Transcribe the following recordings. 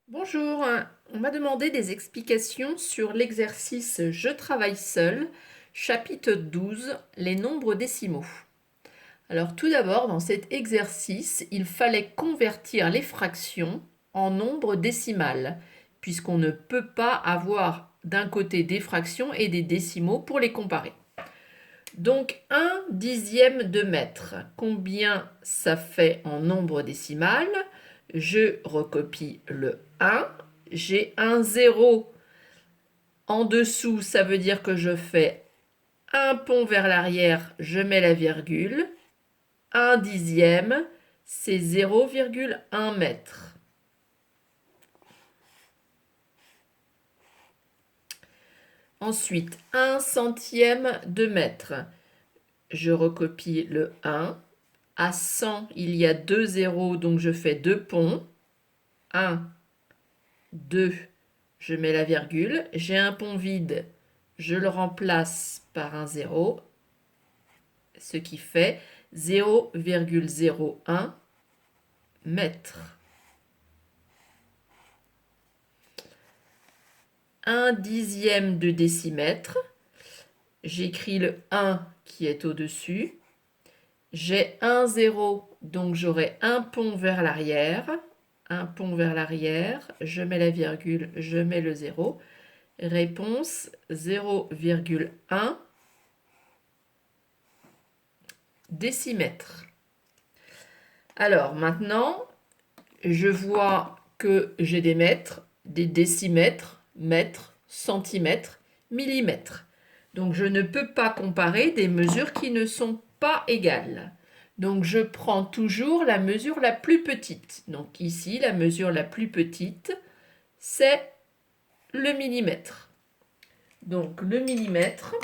Bonjour, on m'a demandé des explications sur l'exercice Je travaille seul, chapitre 12, les nombres décimaux. Alors tout d'abord, dans cet exercice, il fallait convertir les fractions en nombres décimales, puisqu'on ne peut pas avoir d'un côté des fractions et des décimaux pour les comparer. Donc 1/10 de mètre, combien ça fait en nombre décimal? Je recopie le 1. J'ai un 0 en dessous, ça veut dire que je fais un pont vers l'arrière, je mets la virgule. 1/10, c'est 0,1 mètre. Ensuite, 1/100 de mètre. Je recopie le 1. À 100, il y a 2 zéros, donc je fais 2 ponts. 1, 2, je mets la virgule. J'ai un pont vide, je le remplace par un 0, ce qui fait 0,01 mètre. 1/10 de décimètre. J'écris le 1 qui est au-dessus. J'ai un 0, donc j'aurai un pont vers l'arrière. Un pont vers l'arrière, je mets la virgule, je mets le 0. Réponse 0,1 décimètre. Alors maintenant, je vois que j'ai des mètres, des décimètres, mètres, centimètres, millimètres. Donc je ne peux pas comparer des mesures qui ne sont pas égales. Donc je prends toujours la mesure la plus petite. Donc ici, la mesure la plus petite, c'est le millimètre. Donc le millimètre,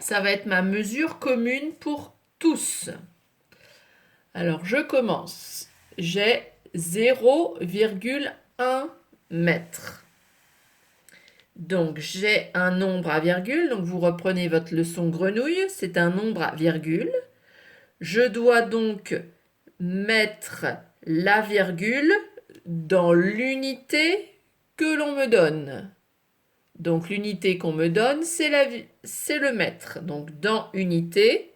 ça va être ma mesure commune pour tous. Alors je commence. J'ai 0,1 mètre. Donc j'ai un nombre à virgule, donc vous reprenez votre leçon grenouille, c'est un nombre à virgule. Je dois donc mettre la virgule dans l'unité que l'on me donne. Donc l'unité qu'on me donne, c'est le mètre. Donc dans unité,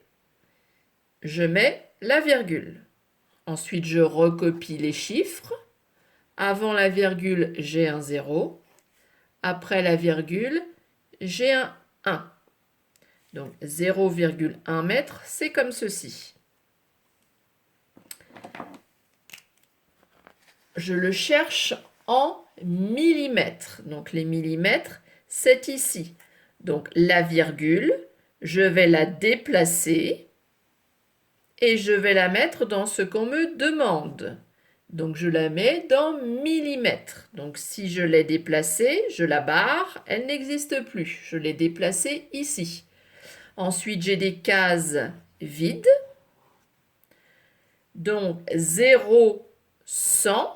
je mets la virgule. Ensuite, je recopie les chiffres. Avant la virgule, j'ai un 0. Après la virgule, j'ai un 1. Donc 0,1 mètre, c'est comme ceci. Je le cherche en millimètres. Donc les millimètres, c'est ici. Donc la virgule, je vais la déplacer et je vais la mettre dans ce qu'on me demande. Donc je la mets dans millimètres. Donc si je l'ai déplacée, je la barre, elle n'existe plus. Je l'ai déplacée ici. Ensuite, j'ai des cases vides. Donc 0, 100.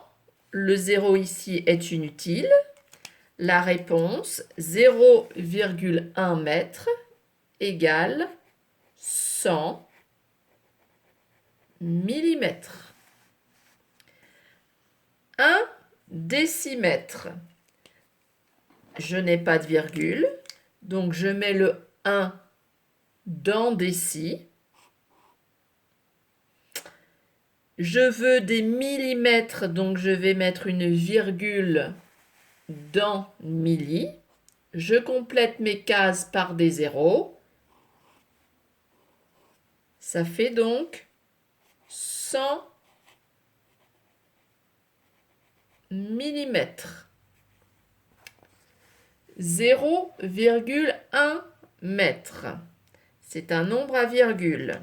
Le 0 ici est inutile. La réponse, 0,1 mètre égale 100 millimètres. 1 décimètre. Je n'ai pas de virgule, donc je mets le 1 dans déci. Je veux des millimètres, donc je vais mettre une virgule dans milli. Je complète mes cases par des zéros. Ça fait donc 100 millimètres. 0,1 mètre. C'est un nombre à virgule.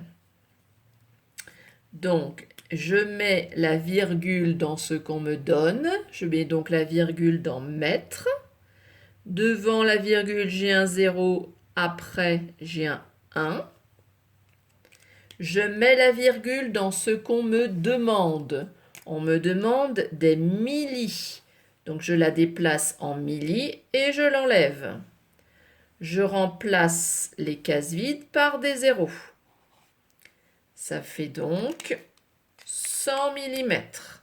Donc, je mets la virgule dans ce qu'on me donne. Je mets donc la virgule dans mètre. Devant la virgule, j'ai un 0. Après, j'ai un 1. Je mets la virgule dans ce qu'on me demande. On me demande des millis. Donc, je la déplace en millis et je l'enlève. Je remplace les cases vides par des zéros. Ça fait donc 100 millimètres.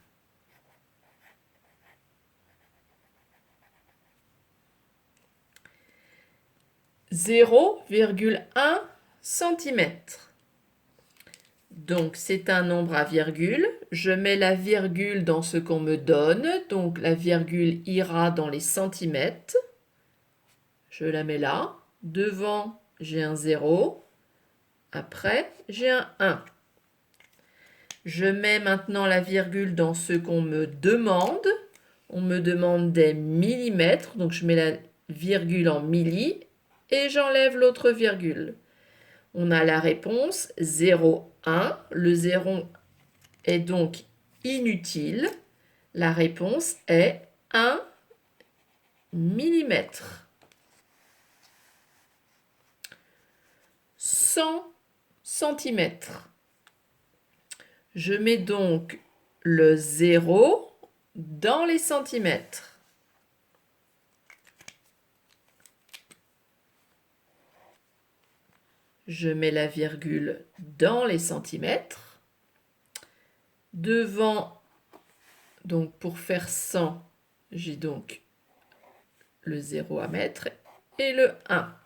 0,1 cm. Donc c'est un nombre à virgule. Je mets la virgule dans ce qu'on me donne. Donc la virgule ira dans les centimètres. Je la mets là. Devant, j'ai un 0. Après, j'ai un 1. Je mets maintenant la virgule dans ce qu'on me demande. On me demande des millimètres. Donc je mets la virgule en milli et j'enlève l'autre virgule. On a la réponse 0,1. Le 0 est donc inutile. La réponse est 1 millimètre. 100 centimètres. Je mets donc le 0 dans les centimètres. Je mets la virgule dans les centimètres. Devant, donc pour faire 100, j'ai donc le 0 à mettre et le 1.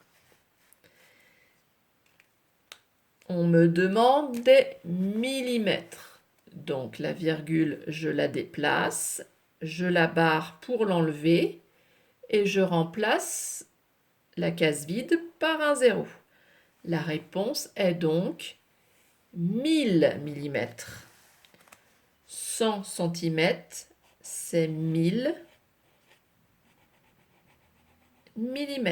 On me demande des millimètres. Donc la virgule, je la déplace, je la barre pour l'enlever et je remplace la case vide par un 0. La réponse est donc 1000 mm. 100 cm, c'est 1000 mm.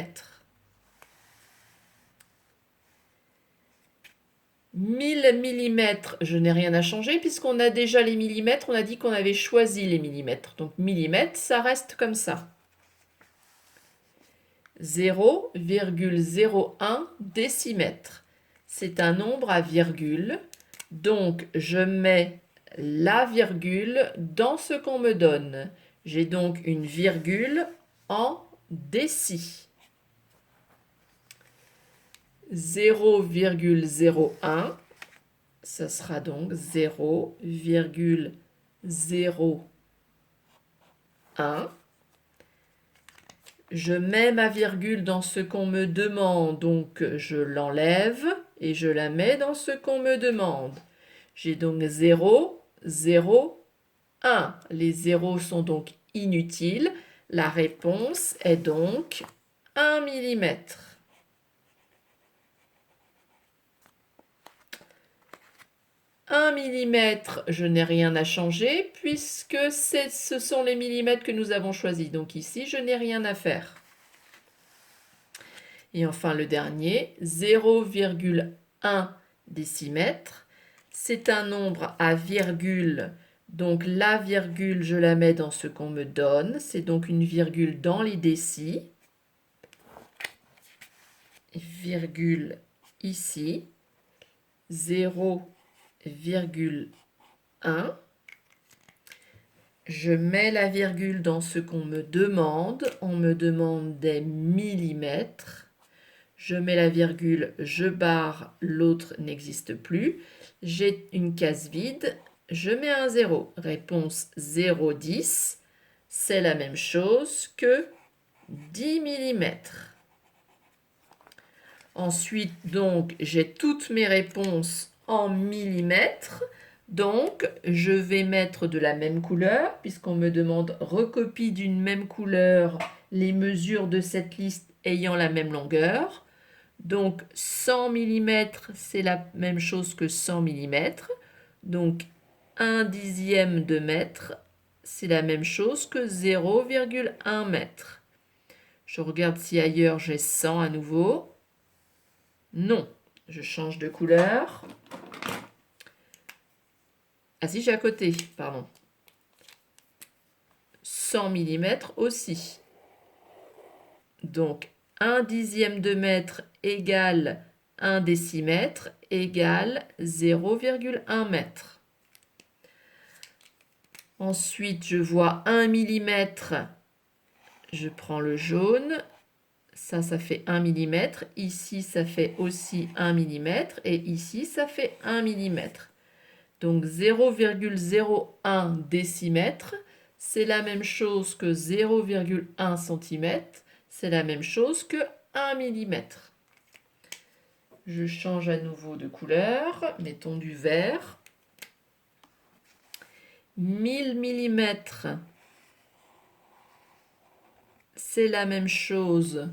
1000 millimètres, je n'ai rien à changer puisqu'on a déjà les millimètres, on a dit qu'on avait choisi les millimètres. Donc millimètres, ça reste comme ça. 0,01 décimètre. C'est un nombre à virgule, donc je mets la virgule dans ce qu'on me donne. J'ai donc une virgule en déci. 0,01, ça sera donc 0,01. Je mets ma virgule dans ce qu'on me demande, donc je l'enlève et je la mets dans ce qu'on me demande. J'ai donc 0, 0, 1. Les zéros sont donc inutiles. La réponse est donc 1 mm. Un millimètre, je n'ai rien à changer puisque ce sont les millimètres que nous avons choisis. Donc ici, je n'ai rien à faire. Et enfin le dernier, 0,1 décimètre. C'est un nombre à virgule. Donc la virgule, je la mets dans ce qu'on me donne. C'est donc une virgule dans les décis. Virgule ici. 0,1. Je mets la virgule dans ce qu'on me demande. On me demande des millimètres. Je mets la virgule, je barre, l'autre n'existe plus. J'ai une case vide, je mets un 0. Réponse 0,10. C'est la même chose que 10 millimètres. Ensuite, donc, j'ai toutes mes réponses en millimètres. Donc, je vais mettre de la même couleur, puisqu'on me demande recopie d'une même couleur les mesures de cette liste ayant la même longueur. Donc, 100 mm, c'est la même chose que 100 mm. Donc, 1 dixième de mètre, c'est la même chose que 0,1 mètre. Je regarde si ailleurs j'ai 100 à nouveau. Non, je change de couleur. Ah si, j'ai à côté, pardon. 100 mm aussi. Donc, 1 dixième de mètre égale 1 décimètre égale 0,1 mètre. Ensuite, je vois 1 millimètre. Je prends le jaune. Ça fait 1 mm. Ici, ça fait aussi 1 mm. Et ici, ça fait 1 mm. Donc 0,01 décimètre, c'est la même chose que 0,1 cm. C'est la même chose que 1 mm. Je change à nouveau de couleur, mettons du vert. 1000 mm, c'est la même chose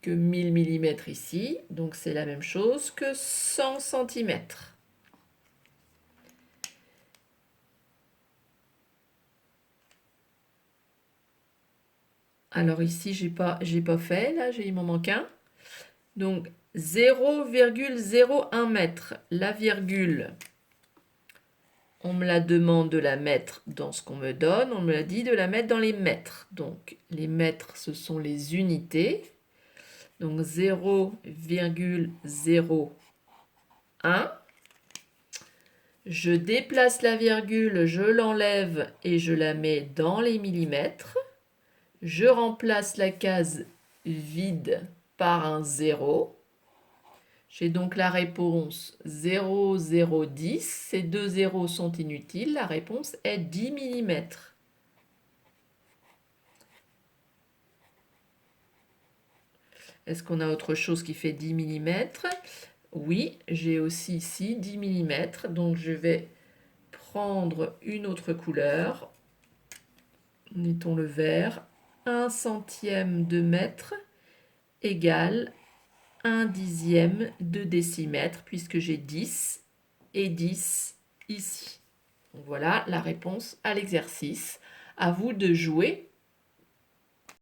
que 1000 mm ici, donc c'est la même chose que 100 cm. Alors ici, j'ai pas fait, là, il m'en manque un. Donc 0,01 mètre. La virgule, on me la demande de la mettre dans ce qu'on me donne, on me l'a dit de la mettre dans les mètres. Donc les mètres, ce sont les unités. Donc 0,01. Je déplace la virgule, je l'enlève et je la mets dans les millimètres. Je remplace la case vide par un 0. J'ai donc la réponse 0,010. Ces deux zéros sont inutiles. La réponse est 10 mm. Est-ce qu'on a autre chose qui fait 10 mm? Oui, j'ai aussi ici 10 mm. Donc je vais prendre une autre couleur. Mettons le vert. 1 centième de mètre égale 1 dixième de décimètre, puisque j'ai 10 et 10 ici. Donc voilà la réponse à l'exercice. À vous de jouer